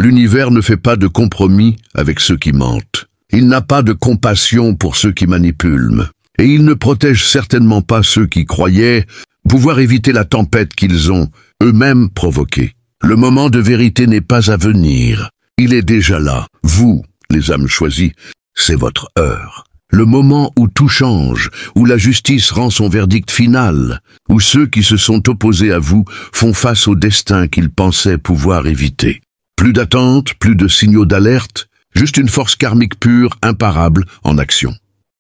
L'univers ne fait pas de compromis avec ceux qui mentent. Il n'a pas de compassion pour ceux qui manipulent. Et il ne protège certainement pas ceux qui croyaient pouvoir éviter la tempête qu'ils ont eux-mêmes provoquée. Le moment de vérité n'est pas à venir. Il est déjà là. Vous, les âmes choisies, c'est votre heure. Le moment où tout change, où la justice rend son verdict final, où ceux qui se sont opposés à vous font face au destin qu'ils pensaient pouvoir éviter. Plus d'attente, plus de signaux d'alerte, juste une force karmique pure, imparable, en action.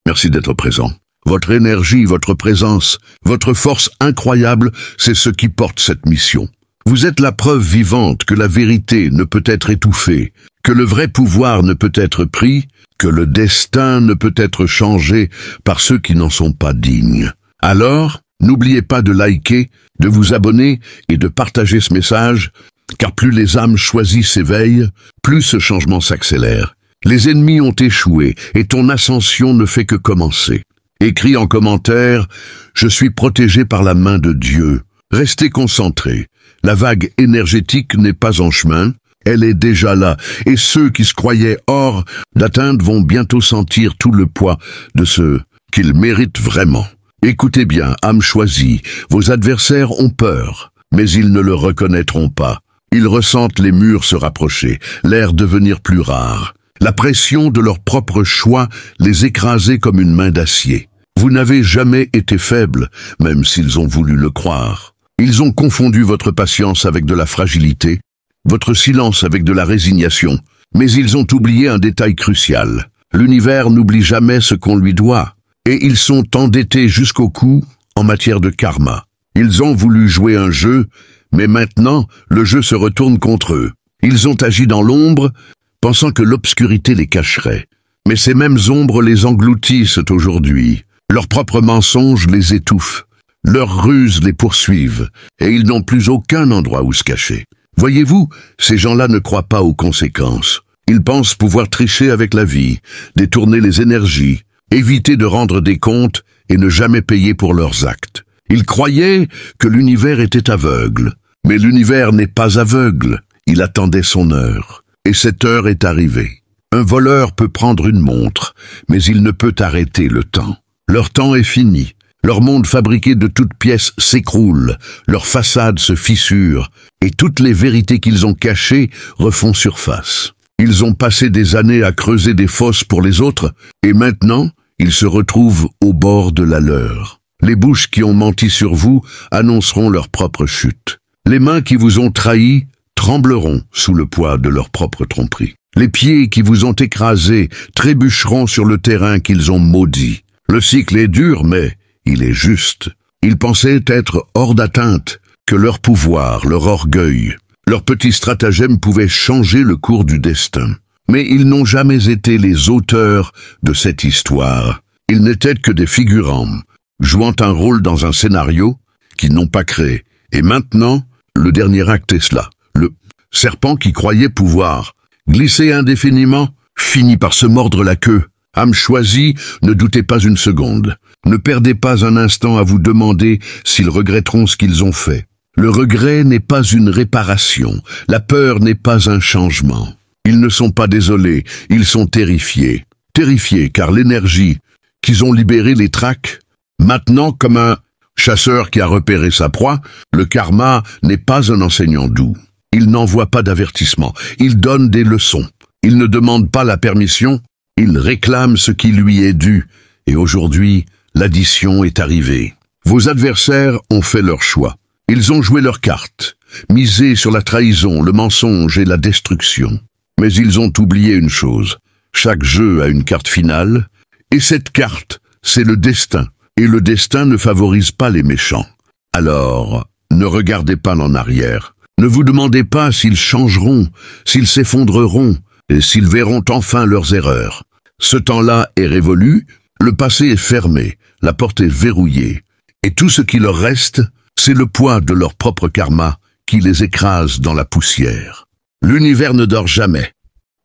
Merci d'être présent. Votre énergie, votre présence, votre force incroyable, c'est ce qui porte cette mission. Vous êtes la preuve vivante que la vérité ne peut être étouffée, que le vrai pouvoir ne peut être pris, que le destin ne peut être changé par ceux qui n'en sont pas dignes. Alors, n'oubliez pas de liker, de vous abonner et de partager ce message, car plus les âmes choisies s'éveillent, plus ce changement s'accélère. Les ennemis ont échoué et ton ascension ne fait que commencer. Écris en commentaire « Je suis protégé par la main de Dieu ». Restez concentrés. La vague énergétique n'est pas en chemin, elle est déjà là, et ceux qui se croyaient hors d'atteinte vont bientôt sentir tout le poids de ce qu'ils méritent vraiment. Écoutez bien, âmes choisies, vos adversaires ont peur, mais ils ne le reconnaîtront pas. Ils ressentent les murs se rapprocher, l'air devenir plus rare. La pression de leur propre choix les écraser comme une main d'acier. Vous n'avez jamais été faible, même s'ils ont voulu le croire. Ils ont confondu votre patience avec de la fragilité, votre silence avec de la résignation, mais ils ont oublié un détail crucial. L'univers n'oublie jamais ce qu'on lui doit, et ils sont endettés jusqu'au cou en matière de karma. Ils ont voulu jouer un jeu, mais maintenant, le jeu se retourne contre eux. Ils ont agi dans l'ombre, pensant que l'obscurité les cacherait. Mais ces mêmes ombres les engloutissent aujourd'hui. Leurs propres mensonges les étouffent. Leurs ruses les poursuivent, et ils n'ont plus aucun endroit où se cacher. Voyez-vous, ces gens-là ne croient pas aux conséquences. Ils pensent pouvoir tricher avec la vie, détourner les énergies, éviter de rendre des comptes et ne jamais payer pour leurs actes. Ils croyaient que l'univers était aveugle. Mais l'univers n'est pas aveugle. Il attendait son heure. Et cette heure est arrivée. Un voleur peut prendre une montre, mais il ne peut arrêter le temps. Leur temps est fini. Leur monde fabriqué de toutes pièces s'écroule, leur façade se fissure, et toutes les vérités qu'ils ont cachées refont surface. Ils ont passé des années à creuser des fosses pour les autres, et maintenant, ils se retrouvent au bord de la leur. Les bouches qui ont menti sur vous annonceront leur propre chute. Les mains qui vous ont trahi trembleront sous le poids de leur propre tromperie. Les pieds qui vous ont écrasé trébucheront sur le terrain qu'ils ont maudit. Le cycle est dur, mais il est juste. Ils pensaient être hors d'atteinte, que leur pouvoir, leur orgueil, leurs petits stratagèmes pouvaient changer le cours du destin. Mais ils n'ont jamais été les auteurs de cette histoire. Ils n'étaient que des figurants, jouant un rôle dans un scénario qu'ils n'ont pas créé. Et maintenant, le dernier acte est cela. Le serpent qui croyait pouvoir glisser indéfiniment finit par se mordre la queue. Âme choisie, ne doutez pas une seconde. Ne perdez pas un instant à vous demander s'ils regretteront ce qu'ils ont fait. Le regret n'est pas une réparation. La peur n'est pas un changement. Ils ne sont pas désolés, ils sont terrifiés. Terrifiés car l'énergie qu'ils ont libérée les traque. Maintenant, comme un chasseur qui a repéré sa proie, le karma n'est pas un enseignant doux. Il n'envoie pas d'avertissement, il donne des leçons. Il ne demande pas la permission, il réclame ce qui lui est dû. Et aujourd'hui, l'addition est arrivée. Vos adversaires ont fait leur choix. Ils ont joué leurs cartes, misé sur la trahison, le mensonge et la destruction. Mais ils ont oublié une chose. Chaque jeu a une carte finale, et cette carte, c'est le destin. Et le destin ne favorise pas les méchants. Alors, ne regardez pas en arrière. Ne vous demandez pas s'ils changeront, s'ils s'effondreront, et s'ils verront enfin leurs erreurs. Ce temps-là est révolu, le passé est fermé, la porte est verrouillée. Et tout ce qui leur reste, c'est le poids de leur propre karma qui les écrase dans la poussière. L'univers ne dort jamais,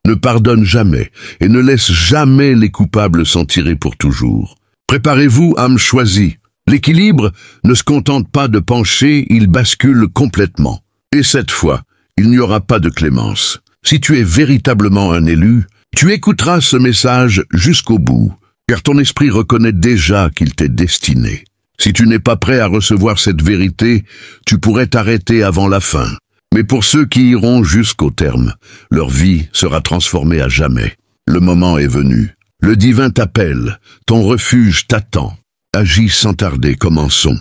ne pardonne jamais, et ne laisse jamais les coupables s'en tirer pour toujours. Préparez-vous, âme choisie. L'équilibre ne se contente pas de pencher, il bascule complètement. Et cette fois, il n'y aura pas de clémence. Si tu es véritablement un élu, tu écouteras ce message jusqu'au bout, car ton esprit reconnaît déjà qu'il t'est destiné. Si tu n'es pas prêt à recevoir cette vérité, tu pourrais t'arrêter avant la fin. Mais pour ceux qui iront jusqu'au terme, leur vie sera transformée à jamais. Le moment est venu. Le divin t'appelle, ton refuge t'attend. Agis sans tarder, commençons.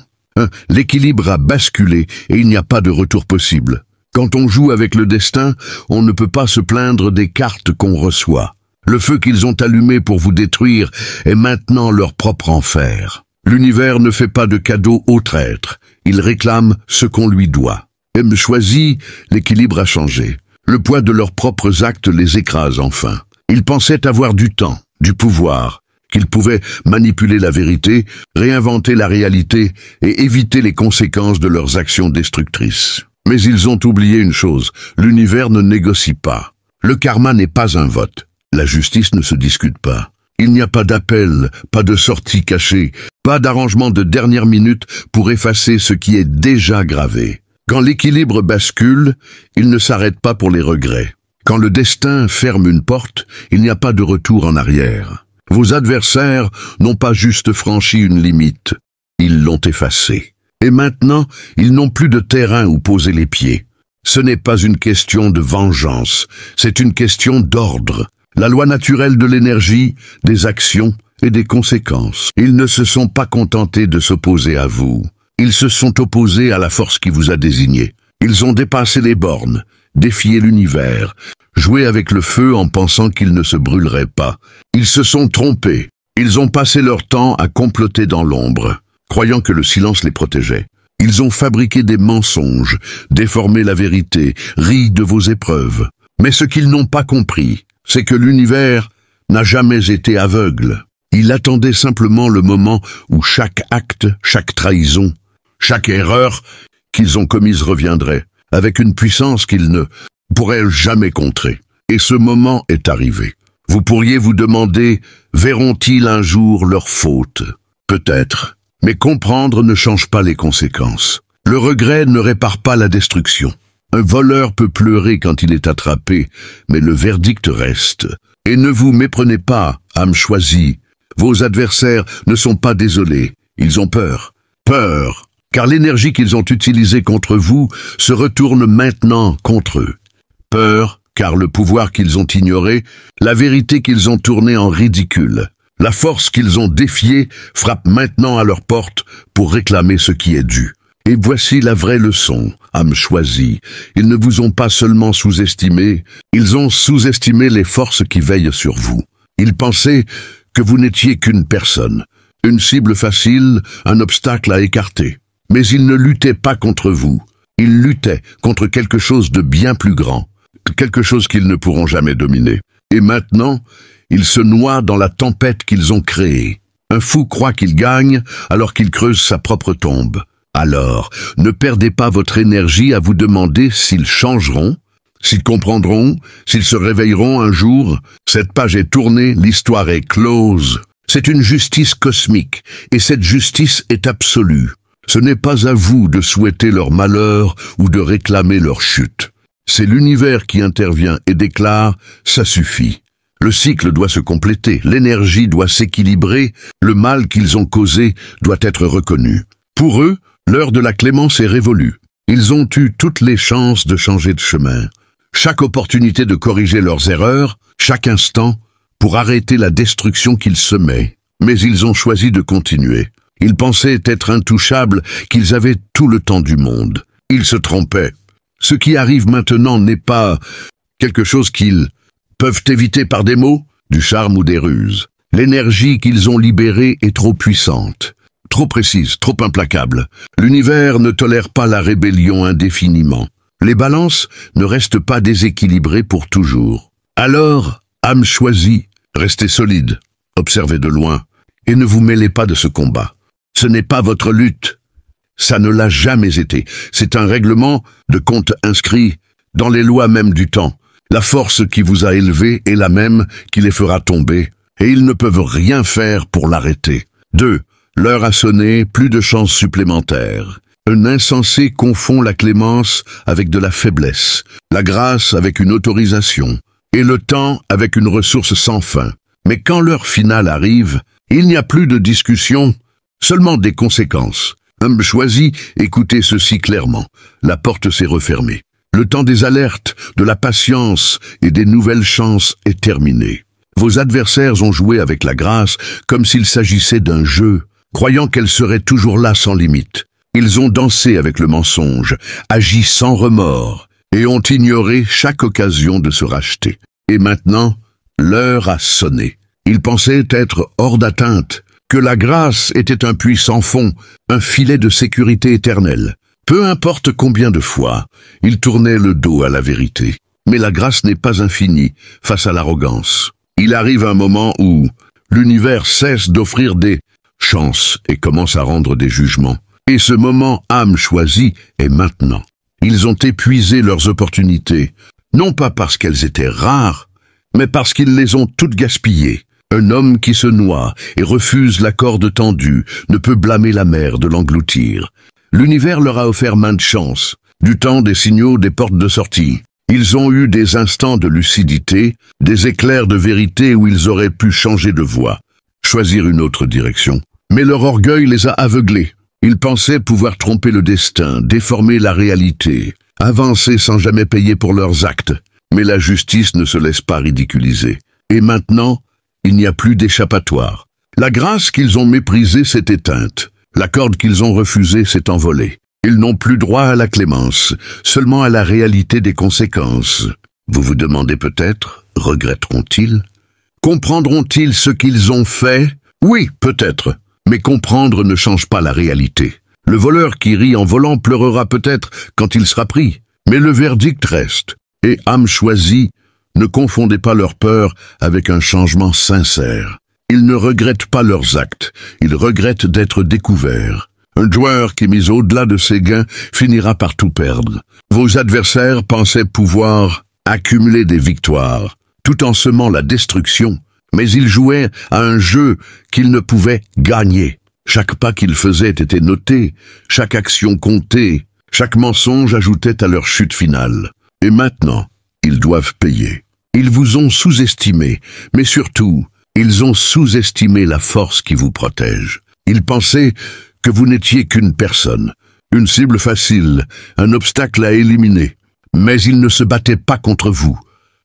L'équilibre a basculé et il n'y a pas de retour possible. Quand on joue avec le destin, on ne peut pas se plaindre des cartes qu'on reçoit. Le feu qu'ils ont allumé pour vous détruire est maintenant leur propre enfer. L'univers ne fait pas de cadeaux aux traîtres. Il réclame ce qu'on lui doit. Choisi, l'équilibre a changé. Le poids de leurs propres actes les écrase enfin. Ils pensaient avoir du temps, du pouvoir, qu'ils pouvaient manipuler la vérité, réinventer la réalité et éviter les conséquences de leurs actions destructrices. Mais ils ont oublié une chose, l'univers ne négocie pas. Le karma n'est pas un vote. La justice ne se discute pas. Il n'y a pas d'appel, pas de sortie cachée, pas d'arrangement de dernière minute pour effacer ce qui est déjà gravé. Quand l'équilibre bascule, il ne s'arrête pas pour les regrets. Quand le destin ferme une porte, il n'y a pas de retour en arrière. Vos adversaires n'ont pas juste franchi une limite, ils l'ont effacée. Et maintenant, ils n'ont plus de terrain où poser les pieds. Ce n'est pas une question de vengeance, c'est une question d'ordre. La loi naturelle de l'énergie, des actions et des conséquences. Ils ne se sont pas contentés de s'opposer à vous. Ils se sont opposés à la force qui vous a désigné. Ils ont dépassé les bornes, défié l'univers, joué avec le feu en pensant qu'il ne se brûlerait pas. Ils se sont trompés. Ils ont passé leur temps à comploter dans l'ombre, croyant que le silence les protégeait. Ils ont fabriqué des mensonges, déformé la vérité, ri de vos épreuves. Mais ce qu'ils n'ont pas compris, c'est que l'univers n'a jamais été aveugle. Il attendait simplement le moment où chaque acte, chaque trahison, chaque erreur qu'ils ont commise reviendrait, avec une puissance qu'ils ne pourraient jamais contrer. Et ce moment est arrivé. Vous pourriez vous demander, verront-ils un jour leur faute? Peut-être, mais comprendre ne change pas les conséquences. Le regret ne répare pas la destruction. Un voleur peut pleurer quand il est attrapé, mais le verdict reste. Et ne vous méprenez pas, âme choisie. Vos adversaires ne sont pas désolés, ils ont peur. Peur, car l'énergie qu'ils ont utilisée contre vous se retourne maintenant contre eux. Peur, car le pouvoir qu'ils ont ignoré, la vérité qu'ils ont tournée en ridicule, la force qu'ils ont défiée frappe maintenant à leur porte pour réclamer ce qui est dû. Et voici la vraie leçon, âme choisie. Ils ne vous ont pas seulement sous-estimé, ils ont sous-estimé les forces qui veillent sur vous. Ils pensaient que vous n'étiez qu'une personne, une cible facile, un obstacle à écarter. Mais ils ne luttaient pas contre vous. Ils luttaient contre quelque chose de bien plus grand, quelque chose qu'ils ne pourront jamais dominer. Et maintenant, ils se noient dans la tempête qu'ils ont créée. Un fou croit qu'il gagne alors qu'il creuse sa propre tombe. Alors, ne perdez pas votre énergie à vous demander s'ils changeront, s'ils comprendront, s'ils se réveilleront un jour. Cette page est tournée, l'histoire est close. C'est une justice cosmique, et cette justice est absolue. Ce n'est pas à vous de souhaiter leur malheur ou de réclamer leur chute. C'est l'univers qui intervient et déclare « ça suffit ». Le cycle doit se compléter, l'énergie doit s'équilibrer, le mal qu'ils ont causé doit être reconnu. Pour eux, l'heure de la clémence est révolue. Ils ont eu toutes les chances de changer de chemin. Chaque opportunité de corriger leurs erreurs, chaque instant, pour arrêter la destruction qu'ils semaient. Mais ils ont choisi de continuer. Ils pensaient être intouchables, qu'ils avaient tout le temps du monde. Ils se trompaient. Ce qui arrive maintenant n'est pas quelque chose qu'ils peuvent éviter par des mots, du charme ou des ruses. L'énergie qu'ils ont libérée est trop puissante. Trop précise, trop implacable. L'univers ne tolère pas la rébellion indéfiniment. Les balances ne restent pas déséquilibrées pour toujours. Alors, âme choisie, restez solide, observez de loin, et ne vous mêlez pas de ce combat. Ce n'est pas votre lutte. Ça ne l'a jamais été. C'est un règlement de compte inscrit dans les lois même du temps. La force qui vous a élevé est la même qui les fera tomber, et ils ne peuvent rien faire pour l'arrêter. 2. L'heure a sonné, plus de chance supplémentaire. Un insensé confond la clémence avec de la faiblesse, la grâce avec une autorisation, et le temps avec une ressource sans fin. Mais quand l'heure finale arrive, il n'y a plus de discussion, seulement des conséquences. Homme choisi, écoutez ceci clairement. La porte s'est refermée. Le temps des alertes, de la patience et des nouvelles chances est terminé. Vos adversaires ont joué avec la grâce comme s'il s'agissait d'un jeu, croyant qu'elle serait toujours là sans limite. Ils ont dansé avec le mensonge, agi sans remords, et ont ignoré chaque occasion de se racheter. Et maintenant, l'heure a sonné. Ils pensaient être hors d'atteinte, que la grâce était un puits sans fond, un filet de sécurité éternelle. Peu importe combien de fois, ils tournaient le dos à la vérité. Mais la grâce n'est pas infinie face à l'arrogance. Il arrive un moment où l'univers cesse d'offrir des chances et commence à rendre des jugements. Et ce moment, âme choisie, est maintenant. Ils ont épuisé leurs opportunités, non pas parce qu'elles étaient rares, mais parce qu'ils les ont toutes gaspillées. Un homme qui se noie et refuse la corde tendue ne peut blâmer la mer de l'engloutir. L'univers leur a offert maintes chances, du temps, des signaux, des portes de sortie. Ils ont eu des instants de lucidité, des éclairs de vérité où ils auraient pu changer de voie, choisir une autre direction. Mais leur orgueil les a aveuglés. Ils pensaient pouvoir tromper le destin, déformer la réalité, avancer sans jamais payer pour leurs actes. Mais la justice ne se laisse pas ridiculiser. Et maintenant, il n'y a plus d'échappatoire. La grâce qu'ils ont méprisée s'est éteinte. La corde qu'ils ont refusée s'est envolée. Ils n'ont plus droit à la clémence, seulement à la réalité des conséquences. Vous vous demandez peut-être, regretteront-ils? Comprendront-ils ce qu'ils ont fait? Oui, peut-être. Mais comprendre ne change pas la réalité. Le voleur qui rit en volant pleurera peut-être quand il sera pris. Mais le verdict reste. Et âme choisie, ne confondez pas leur peur avec un changement sincère. Ils ne regrettent pas leurs actes, ils regrettent d'être découverts. Un joueur qui mise au-delà de ses gains finira par tout perdre. Vos adversaires pensaient pouvoir accumuler des victoires, tout en semant la destruction. Mais ils jouaient à un jeu qu'ils ne pouvaient gagner. Chaque pas qu'ils faisaient était noté, chaque action comptait, chaque mensonge ajoutait à leur chute finale. Et maintenant, ils doivent payer. Ils vous ont sous-estimé, mais surtout, ils ont sous-estimé la force qui vous protège. Ils pensaient que vous n'étiez qu'une personne, une cible facile, un obstacle à éliminer. Mais ils ne se battaient pas contre vous.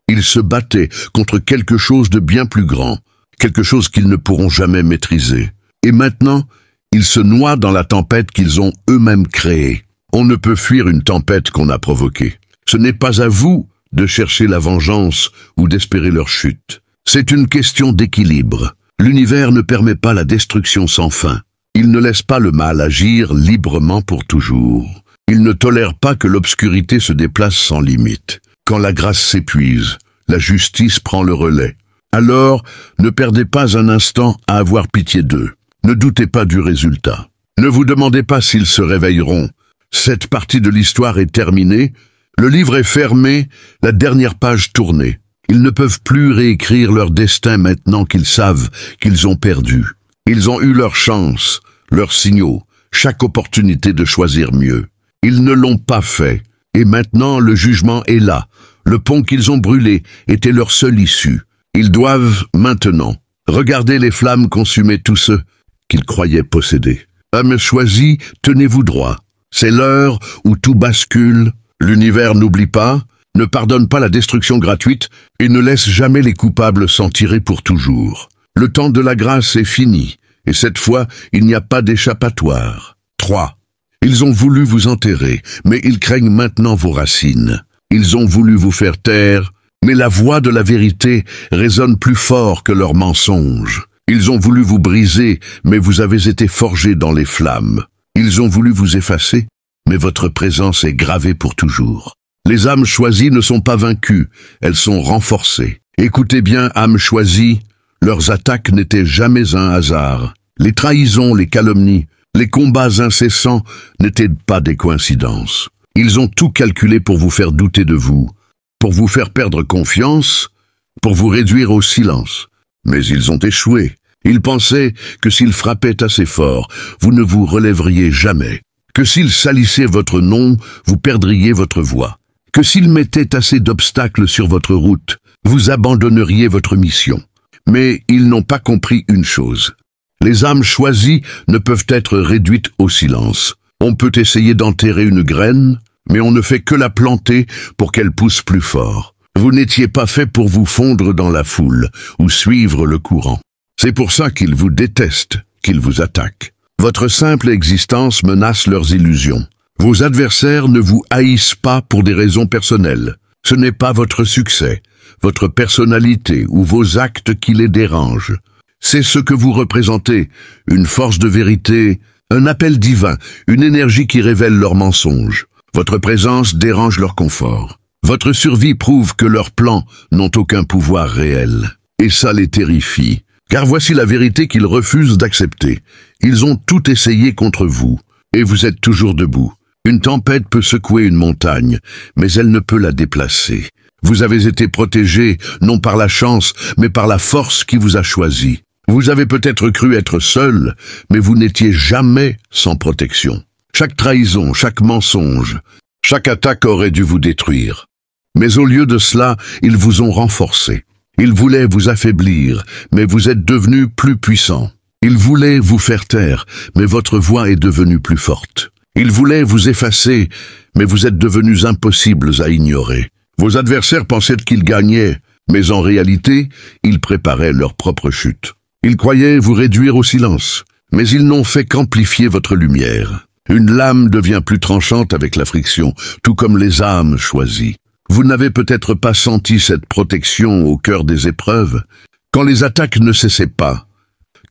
Ils se battaient contre quelque chose de bien plus grand, quelque chose qu'ils ne pourront jamais maîtriser. Et maintenant, ils se noient dans la tempête qu'ils ont eux-mêmes créée. On ne peut fuir une tempête qu'on a provoquée. Ce n'est pas à vous de chercher la vengeance ou d'espérer leur chute. C'est une question d'équilibre. L'univers ne permet pas la destruction sans fin. Il ne laisse pas le mal agir librement pour toujours. Il ne tolère pas que l'obscurité se déplace sans limite. Quand la grâce s'épuise, la justice prend le relais. Alors, ne perdez pas un instant à avoir pitié d'eux. Ne doutez pas du résultat. Ne vous demandez pas s'ils se réveilleront. Cette partie de l'histoire est terminée, le livre est fermé, la dernière page tournée. Ils ne peuvent plus réécrire leur destin maintenant qu'ils savent qu'ils ont perdu. Ils ont eu leur chance, leurs signaux, chaque opportunité de choisir mieux. Ils ne l'ont pas fait, et maintenant le jugement est là. Le pont qu'ils ont brûlé était leur seule issue. Ils doivent, maintenant, regarder les flammes consumer tous ceux qu'ils croyaient posséder. Âme choisie, tenez-vous droit. C'est l'heure où tout bascule. L'univers n'oublie pas, ne pardonne pas la destruction gratuite et ne laisse jamais les coupables s'en tirer pour toujours. Le temps de la grâce est fini, et cette fois, il n'y a pas d'échappatoire. 3. Ils ont voulu vous enterrer, mais ils craignent maintenant vos racines. Ils ont voulu vous faire taire, mais la voix de la vérité résonne plus fort que leurs mensonges. Ils ont voulu vous briser, mais vous avez été forgés dans les flammes. Ils ont voulu vous effacer, mais votre présence est gravée pour toujours. Les âmes choisies ne sont pas vaincues, elles sont renforcées. Écoutez bien, âmes choisies, leurs attaques n'étaient jamais un hasard. Les trahisons, les calomnies, les combats incessants n'étaient pas des coïncidences. Ils ont tout calculé pour vous faire douter de vous, pour vous faire perdre confiance, pour vous réduire au silence. Mais ils ont échoué. Ils pensaient que s'ils frappaient assez fort, vous ne vous relèveriez jamais. que s'ils salissaient votre nom, vous perdriez votre voix, que s'ils mettaient assez d'obstacles sur votre route, vous abandonneriez votre mission. Mais ils n'ont pas compris une chose. Les âmes choisies ne peuvent être réduites au silence. On peut essayer d'enterrer une graine, mais on ne fait que la planter pour qu'elle pousse plus fort. Vous n'étiez pas fait pour vous fondre dans la foule ou suivre le courant. C'est pour ça qu'ils vous détestent, qu'ils vous attaquent. Votre simple existence menace leurs illusions. Vos adversaires ne vous haïssent pas pour des raisons personnelles. Ce n'est pas votre succès, votre personnalité ou vos actes qui les dérangent. C'est ce que vous représentez, une force de vérité, un appel divin, une énergie qui révèle leurs mensonges. Votre présence dérange leur confort. Votre survie prouve que leurs plans n'ont aucun pouvoir réel. Et ça les terrifie. Car voici la vérité qu'ils refusent d'accepter. Ils ont tout essayé contre vous, et vous êtes toujours debout. Une tempête peut secouer une montagne, mais elle ne peut la déplacer. Vous avez été protégé, non par la chance, mais par la force qui vous a choisi. Vous avez peut-être cru être seul, mais vous n'étiez jamais sans protection. Chaque trahison, chaque mensonge, chaque attaque aurait dû vous détruire. Mais au lieu de cela, ils vous ont renforcé. Ils voulaient vous affaiblir, mais vous êtes devenu plus puissant. Ils voulaient vous faire taire, mais votre voix est devenue plus forte. Ils voulaient vous effacer, mais vous êtes devenus impossibles à ignorer. Vos adversaires pensaient qu'ils gagnaient, mais en réalité, ils préparaient leur propre chute. Ils croyaient vous réduire au silence, mais ils n'ont fait qu'amplifier votre lumière. Une lame devient plus tranchante avec la friction, tout comme les âmes choisies. Vous n'avez peut-être pas senti cette protection au cœur des épreuves, quand les attaques ne cessaient pas,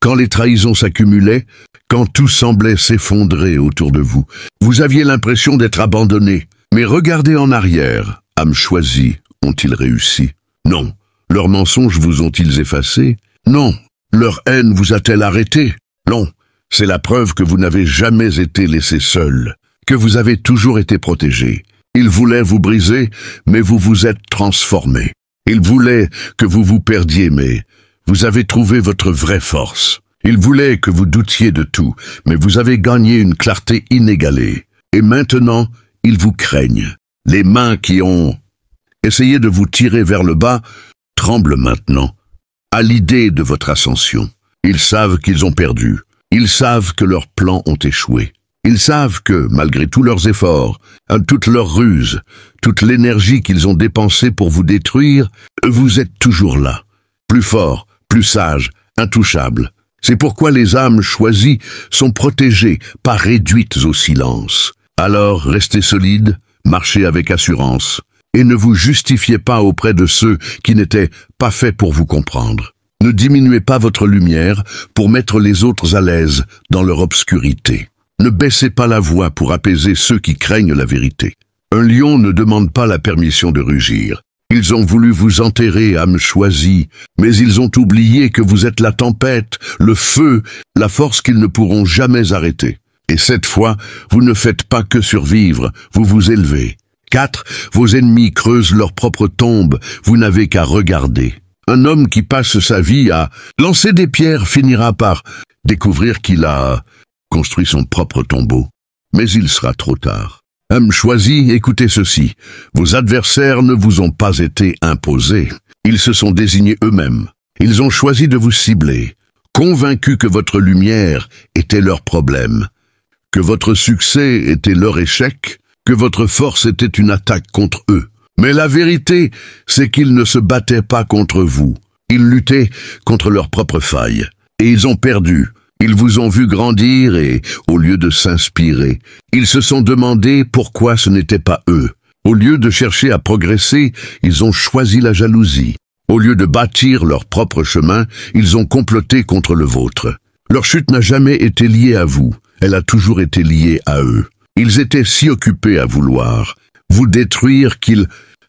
quand les trahisons s'accumulaient, quand tout semblait s'effondrer autour de vous. Vous aviez l'impression d'être abandonné. Mais regardez en arrière, âmes choisies, ont-ils réussi? Non. Leurs mensonges vous ont-ils effacé? Non. Leur haine vous a-t-elle arrêté? Non. C'est la preuve que vous n'avez jamais été laissé seul, que vous avez toujours été protégé. Ils voulaient vous briser, mais vous vous êtes transformé. Ils voulaient que vous vous perdiez, mais vous avez trouvé votre vraie force. Ils voulaient que vous doutiez de tout, mais vous avez gagné une clarté inégalée. Et maintenant, ils vous craignent. Les mains qui ont essayé de vous tirer vers le bas tremblent maintenant, à l'idée de votre ascension. Ils savent qu'ils ont perdu. Ils savent que leurs plans ont échoué. Ils savent que, malgré tous leurs efforts, toutes leurs ruses, toute l'énergie qu'ils ont dépensée pour vous détruire, vous êtes toujours là. Plus fort, plus sage, intouchable. C'est pourquoi les âmes choisies sont protégées, pas réduites au silence. Alors, restez solides, marchez avec assurance, et ne vous justifiez pas auprès de ceux qui n'étaient pas faits pour vous comprendre. Ne diminuez pas votre lumière pour mettre les autres à l'aise dans leur obscurité. Ne baissez pas la voix pour apaiser ceux qui craignent la vérité. Un lion ne demande pas la permission de rugir. Ils ont voulu vous enterrer, âme choisie, mais ils ont oublié que vous êtes la tempête, le feu, la force qu'ils ne pourront jamais arrêter. Et cette fois, vous ne faites pas que survivre, vous vous élevez. 4. Vos ennemis creusent leur propre tombe, vous n'avez qu'à regarder. Un homme qui passe sa vie à lancer des pierres finira par découvrir qu'il a construit son propre tombeau. Mais il sera trop tard. Âme choisie, écoutez ceci. Vos adversaires ne vous ont pas été imposés. Ils se sont désignés eux-mêmes. Ils ont choisi de vous cibler, convaincus que votre lumière était leur problème, que votre succès était leur échec, que votre force était une attaque contre eux. Mais la vérité, c'est qu'ils ne se battaient pas contre vous. Ils luttaient contre leurs propres failles. Et ils ont perdu. Ils vous ont vu grandir et, au lieu de s'inspirer, ils se sont demandé pourquoi ce n'était pas eux. Au lieu de chercher à progresser, ils ont choisi la jalousie. Au lieu de bâtir leur propre chemin, ils ont comploté contre le vôtre. Leur chute n'a jamais été liée à vous. Elle a toujours été liée à eux. Ils étaient si occupés à vouloir vous détruire qu'ils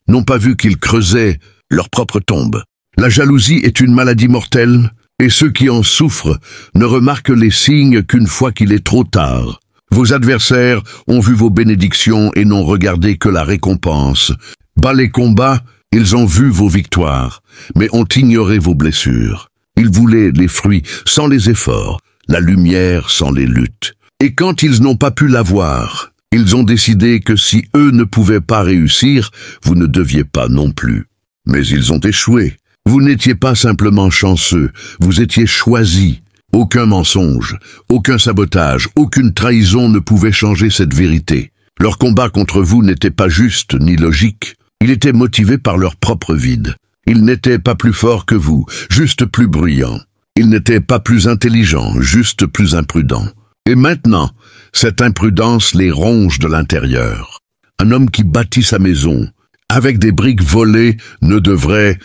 n'ont pas vu qu'ils creusaient leur propre tombe. La jalousie est une maladie mortelle, et ceux qui en souffrent ne remarquent les signes qu'une fois qu'il est trop tard. Vos adversaires ont vu vos bénédictions et n'ont regardé que la récompense. Bas les combats, ils ont vu vos victoires, mais ont ignoré vos blessures. Ils voulaient les fruits sans les efforts, la lumière sans les luttes. Et quand ils n'ont pas pu l'avoir, ils ont décidé que si eux ne pouvaient pas réussir, vous ne deviez pas non plus. Mais ils ont échoué. Vous n'étiez pas simplement chanceux, vous étiez choisi. Aucun mensonge, aucun sabotage, aucune trahison ne pouvait changer cette vérité. Leur combat contre vous n'était pas juste ni logique. Il était motivé par leur propre vide. Ils n'étaient pas plus forts que vous, juste plus bruyants. Ils n'étaient pas plus intelligents, juste plus imprudents. Et maintenant, cette imprudence les ronge de l'intérieur. Un homme qui bâtit sa maison, avec des briques volées, ne devrait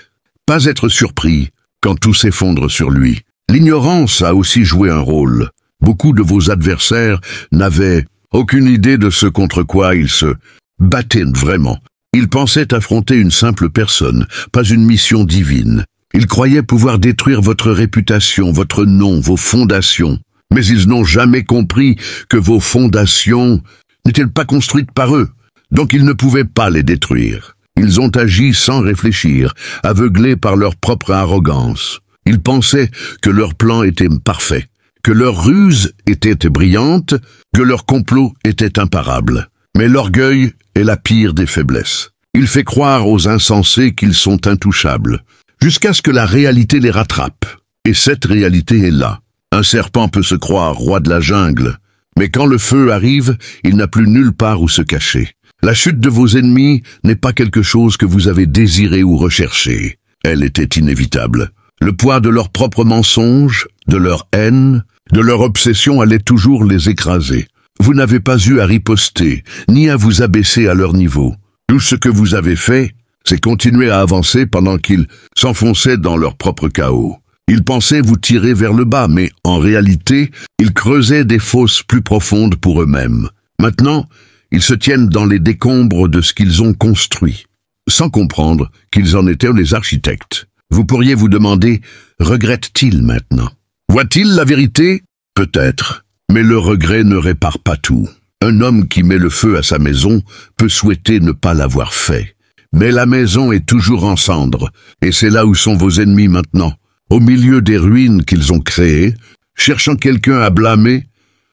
pas être surpris quand tout s'effondre sur lui. L'ignorance a aussi joué un rôle. Beaucoup de vos adversaires n'avaient aucune idée de ce contre quoi ils se battaient vraiment. Ils pensaient affronter une simple personne, pas une mission divine. Ils croyaient pouvoir détruire votre réputation, votre nom, vos fondations. Mais ils n'ont jamais compris que vos fondations n'étaient pas construites par eux. Donc ils ne pouvaient pas les détruire. Ils ont agi sans réfléchir, aveuglés par leur propre arrogance. Ils pensaient que leur plan était parfait, que leur ruse était brillante, que leur complot était imparable. Mais l'orgueil est la pire des faiblesses. Il fait croire aux insensés qu'ils sont intouchables, jusqu'à ce que la réalité les rattrape. Et cette réalité est là. Un serpent peut se croire roi de la jungle, mais quand le feu arrive, il n'a plus nulle part où se cacher. La chute de vos ennemis n'est pas quelque chose que vous avez désiré ou recherché. Elle était inévitable. Le poids de leurs propres mensonges, de leur haine, de leur obsession allait toujours les écraser. Vous n'avez pas eu à riposter, ni à vous abaisser à leur niveau. Tout ce que vous avez fait, c'est continuer à avancer pendant qu'ils s'enfonçaient dans leur propre chaos. Ils pensaient vous tirer vers le bas, mais en réalité, ils creusaient des fosses plus profondes pour eux-mêmes. Maintenant, ils se tiennent dans les décombres de ce qu'ils ont construit, sans comprendre qu'ils en étaient les architectes. Vous pourriez vous demander, regrette-t-il maintenant? Voit-il la vérité? Peut-être, mais le regret ne répare pas tout. Un homme qui met le feu à sa maison peut souhaiter ne pas l'avoir fait. Mais la maison est toujours en cendres, et c'est là où sont vos ennemis maintenant. Au milieu des ruines qu'ils ont créées, cherchant quelqu'un à blâmer,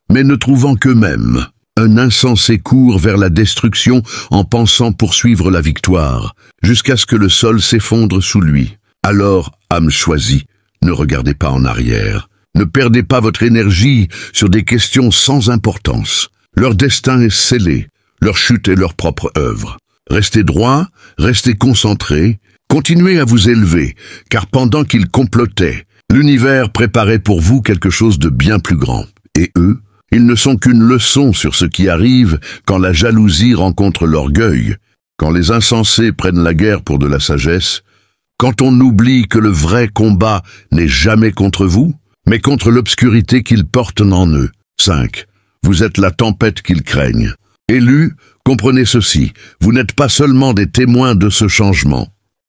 mais ne trouvant qu'eux-mêmes. Un insensé court vers la destruction en pensant poursuivre la victoire, jusqu'à ce que le sol s'effondre sous lui. Alors, âme choisie, ne regardez pas en arrière. Ne perdez pas votre énergie sur des questions sans importance. Leur destin est scellé, leur chute est leur propre œuvre. Restez droit, restez concentrés, continuez à vous élever, car pendant qu'ils complotaient, l'univers préparait pour vous quelque chose de bien plus grand. Et eux, ils ne sont qu'une leçon sur ce qui arrive quand la jalousie rencontre l'orgueil, quand les insensés prennent la guerre pour de la sagesse, quand on oublie que le vrai combat n'est jamais contre vous, mais contre l'obscurité qu'ils portent en eux. 5. Vous êtes la tempête qu'ils craignent. Élus, comprenez ceci, vous n'êtes pas seulement des témoins de ce changement.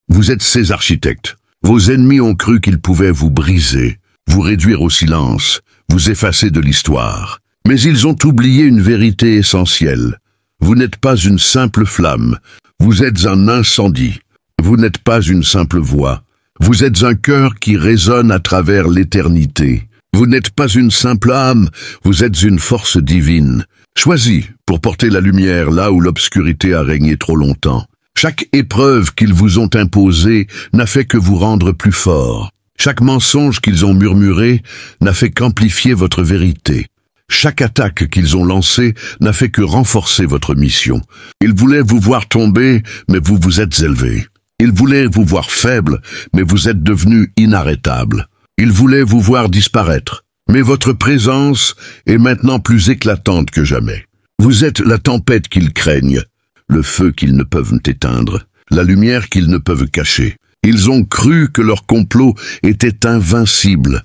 Vous êtes ces architectes. Vos ennemis ont cru qu'ils pouvaient vous briser, vous réduire au silence, vous effacer de l'histoire. Mais ils ont oublié une vérité essentielle. Vous n'êtes pas une simple flamme, vous êtes un incendie. Vous n'êtes pas une simple voix. Vous êtes un cœur qui résonne à travers l'éternité. Vous n'êtes pas une simple âme, vous êtes une force divine, choisie pour porter la lumière là où l'obscurité a régné trop longtemps. Chaque épreuve qu'ils vous ont imposée n'a fait que vous rendre plus fort. Chaque mensonge qu'ils ont murmuré n'a fait qu'amplifier votre vérité. Chaque attaque qu'ils ont lancée n'a fait que renforcer votre mission. Ils voulaient vous voir tomber, mais vous vous êtes élevé. Ils voulaient vous voir faible, mais vous êtes devenu inarrêtable. Ils voulaient vous voir disparaître, mais votre présence est maintenant plus éclatante que jamais. Vous êtes la tempête qu'ils craignent, le feu qu'ils ne peuvent éteindre, la lumière qu'ils ne peuvent cacher. Ils ont cru que leur complot était invincible,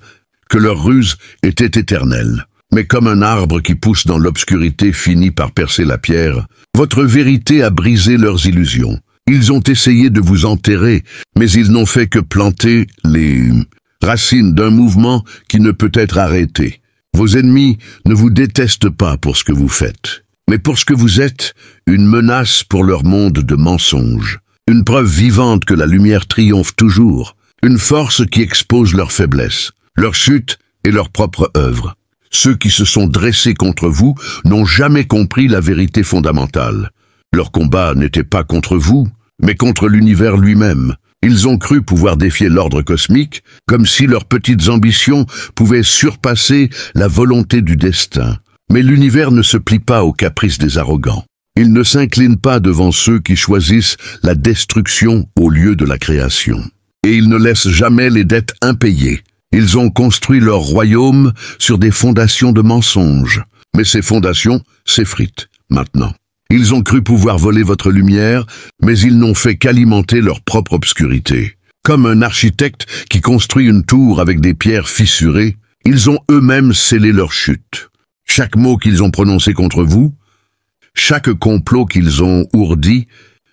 que leur ruse était éternelle. Mais comme un arbre qui pousse dans l'obscurité finit par percer la pierre, votre vérité a brisé leurs illusions. Ils ont essayé de vous enterrer, mais ils n'ont fait que planter les racines d'un mouvement qui ne peut être arrêté. Vos ennemis ne vous détestent pas pour ce que vous faites, mais pour ce que vous êtes, une menace pour leur monde de mensonges, une preuve vivante que la lumière triomphe toujours, une force qui expose leurs faiblesses, leur chute et leur propre œuvre. Ceux qui se sont dressés contre vous n'ont jamais compris la vérité fondamentale. Leur combat n'était pas contre vous, mais contre l'univers lui-même. Ils ont cru pouvoir défier l'ordre cosmique, comme si leurs petites ambitions pouvaient surpasser la volonté du destin. Mais l'univers ne se plie pas aux caprices des arrogants. Il ne s'incline pas devant ceux qui choisissent la destruction au lieu de la création. Et il ne laisse jamais les dettes impayées. Ils ont construit leur royaume sur des fondations de mensonges. Mais ces fondations s'effritent maintenant. Ils ont cru pouvoir voler votre lumière, mais ils n'ont fait qu'alimenter leur propre obscurité. Comme un architecte qui construit une tour avec des pierres fissurées, ils ont eux-mêmes scellé leur chute. Chaque mot qu'ils ont prononcé contre vous, chaque complot qu'ils ont ourdi,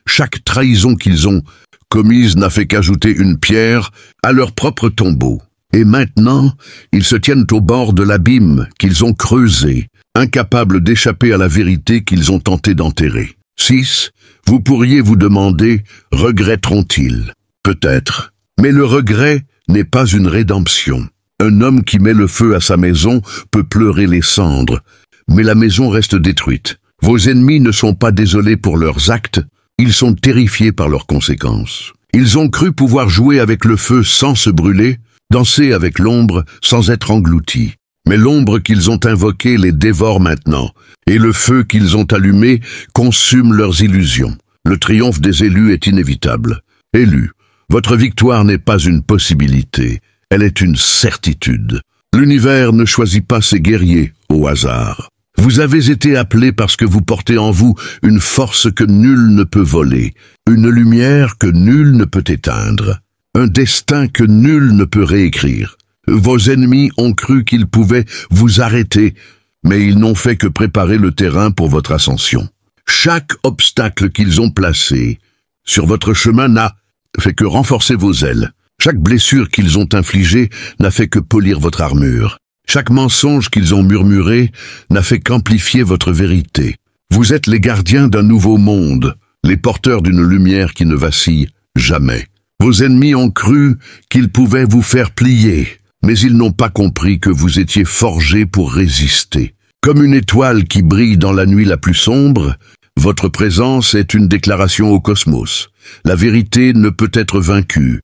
chaque trahison qu'ils ont commise n'a fait qu'ajouter une pierre à leur propre tombeau. Et maintenant, ils se tiennent au bord de l'abîme qu'ils ont creusé, incapables d'échapper à la vérité qu'ils ont tenté d'enterrer. 6. Vous pourriez vous demander, regretteront-ils? Peut-être. Mais le regret n'est pas une rédemption. Un homme qui met le feu à sa maison peut pleurer les cendres, mais la maison reste détruite. Vos ennemis ne sont pas désolés pour leurs actes, ils sont terrifiés par leurs conséquences. Ils ont cru pouvoir jouer avec le feu sans se brûler, danser avec l'ombre sans être engloutis. Mais l'ombre qu'ils ont invoquée les dévore maintenant, et le feu qu'ils ont allumé consume leurs illusions. Le triomphe des élus est inévitable. Élus, votre victoire n'est pas une possibilité, elle est une certitude. L'univers ne choisit pas ses guerriers au hasard. Vous avez été appelés parce que vous portez en vous une force que nul ne peut voler, une lumière que nul ne peut éteindre, un destin que nul ne peut réécrire. Vos ennemis ont cru qu'ils pouvaient vous arrêter, mais ils n'ont fait que préparer le terrain pour votre ascension. Chaque obstacle qu'ils ont placé sur votre chemin n'a fait que renforcer vos ailes. Chaque blessure qu'ils ont infligée n'a fait que polir votre armure. Chaque mensonge qu'ils ont murmuré n'a fait qu'amplifier votre vérité. Vous êtes les gardiens d'un nouveau monde, les porteurs d'une lumière qui ne vacille jamais. Vos ennemis ont cru qu'ils pouvaient vous faire plier, mais ils n'ont pas compris que vous étiez forgés pour résister. Comme une étoile qui brille dans la nuit la plus sombre, votre présence est une déclaration au cosmos. La vérité ne peut être vaincue.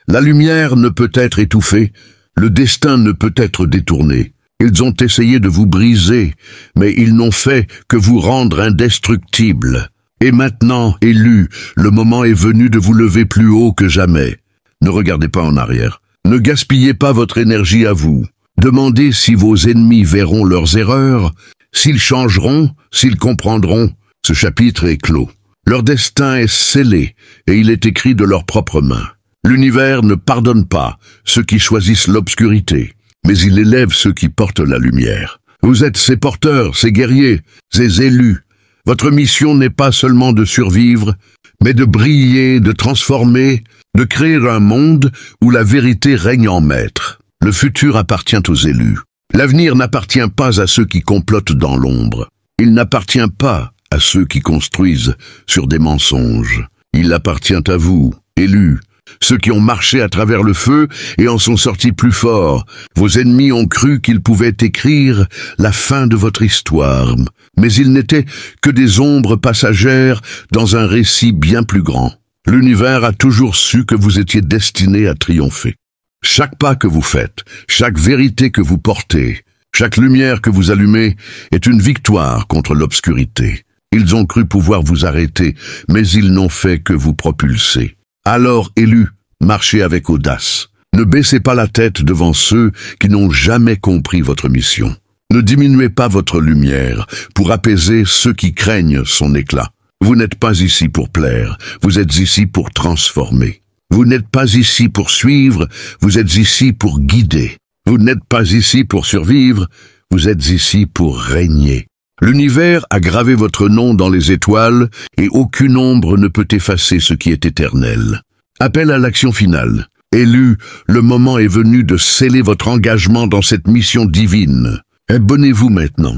La lumière ne peut être étouffée. Le destin ne peut être détourné. Ils ont essayé de vous briser, mais ils n'ont fait que vous rendre indestructible. Et maintenant, élus, le moment est venu de vous lever plus haut que jamais. Ne regardez pas en arrière. Ne gaspillez pas votre énergie à vous. Demandez si vos ennemis verront leurs erreurs, s'ils changeront, s'ils comprendront. Ce chapitre est clos. Leur destin est scellé, et il est écrit de leurs propres mains. L'univers ne pardonne pas ceux qui choisissent l'obscurité, mais il élève ceux qui portent la lumière. Vous êtes ces porteurs, ces guerriers, ces élus. Votre mission n'est pas seulement de survivre, mais de briller, de transformer, de créer un monde où la vérité règne en maître. Le futur appartient aux élus. L'avenir n'appartient pas à ceux qui complotent dans l'ombre. Il n'appartient pas à ceux qui construisent sur des mensonges. Il appartient à vous, élus, ceux qui ont marché à travers le feu et en sont sortis plus forts. Vos ennemis ont cru qu'ils pouvaient écrire la fin de votre histoire, mais ils n'étaient que des ombres passagères dans un récit bien plus grand. L'univers a toujours su que vous étiez destinés à triompher. Chaque pas que vous faites, chaque vérité que vous portez, chaque lumière que vous allumez est une victoire contre l'obscurité. Ils ont cru pouvoir vous arrêter, mais ils n'ont fait que vous propulser. Alors, élus, marchez avec audace. Ne baissez pas la tête devant ceux qui n'ont jamais compris votre mission. Ne diminuez pas votre lumière pour apaiser ceux qui craignent son éclat. Vous n'êtes pas ici pour plaire, vous êtes ici pour transformer. Vous n'êtes pas ici pour suivre, vous êtes ici pour guider. Vous n'êtes pas ici pour survivre, vous êtes ici pour régner. L'univers a gravé votre nom dans les étoiles et aucune ombre ne peut effacer ce qui est éternel. Appel à l'action finale. Élus, le moment est venu de sceller votre engagement dans cette mission divine. Abonnez-vous maintenant.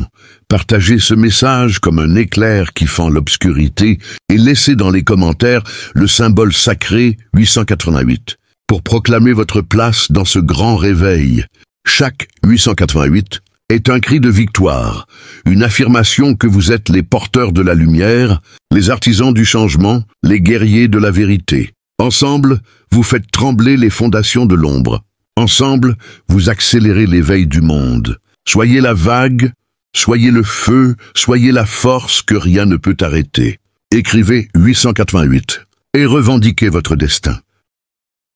Partagez ce message comme un éclair qui fend l'obscurité et laissez dans les commentaires le symbole sacré 888 pour proclamer votre place dans ce grand réveil. Chaque 888 est un cri de victoire, une affirmation que vous êtes les porteurs de la lumière, les artisans du changement, les guerriers de la vérité. Ensemble, vous faites trembler les fondations de l'ombre. Ensemble, vous accélérez l'éveil du monde. Soyez la vague, soyez le feu, soyez la force que rien ne peut arrêter. Écrivez 888 et revendiquez votre destin.